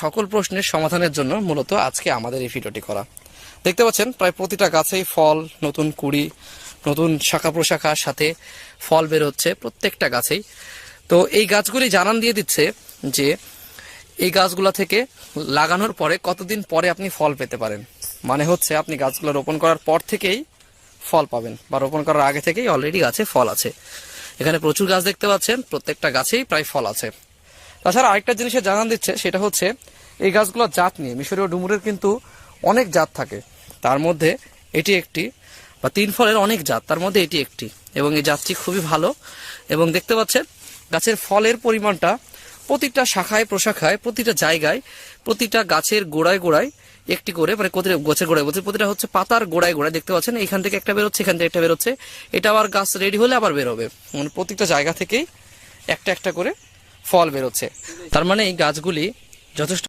সকল প্রশ্নের সমাধানের জন্য মূলত আজকে আমাদের এই ভিডিওটি করা। দেখতে পাচ্ছেন প্রায় প্রতিটা গাছেই ফল, নতুন কুড়ি, নতুন শাখা প্রশাখার সাথে ফল বের হচ্ছে প্রত্যেকটা গাছেই। তো এই গাছগুলি জানান দিয়ে দিচ্ছে যে এই গাছগুলা থেকে লাগানোর পরে কতদিন পরে আপনি ফল পেতে পারেন। মানে হচ্ছে আপনি গাছগুলো রোপণ করার পর থেকেই ফল পাবেন, বা রোপণ করার আগে থেকেই অলরেডি গাছে ফল আছে। এখানে প্রচুর গাছ দেখতে পাচ্ছেন, প্রত্যেকটা গাছেই প্রায় ফল আছে। তাছাড়া আরেকটা জিনিসের জানান দিচ্ছে, সেটা হচ্ছে এই গাছগুলোর জাত নিয়ে। মিশরীয় ডুমুরের কিন্তু অনেক জাত থাকে, তার মধ্যে এটি একটি, বা 3 ফলের অনেক জাত, তার মধ্যে এটি একটি, এবং এই জাতটি খুবই ভালো। এবং দেখতে পাচ্ছেন গাছের ফলের পরিমাণটা প্রতিটা শাখায় প্রশাখায়, প্রতিটা জায়গায়, প্রতিটা গাছের গোড়ায় গোড়ায় একটি করে, মানে গাছের গোড়ায় বলছে, প্রতিটা হচ্ছে পাতার গোড়ায় গোড়ায় দেখতে পাচ্ছেন এখান থেকে একটা বেরোচ্ছে, এখান থেকে একটা বেরোচ্ছে, এটা আবার গাছ রেডি হলে আবার বেরোবে। মানে প্রতিটা জায়গা থেকেই একটা একটা করে ফল বেরোচ্ছে। তার মানে এই গাছগুলি যথেষ্ট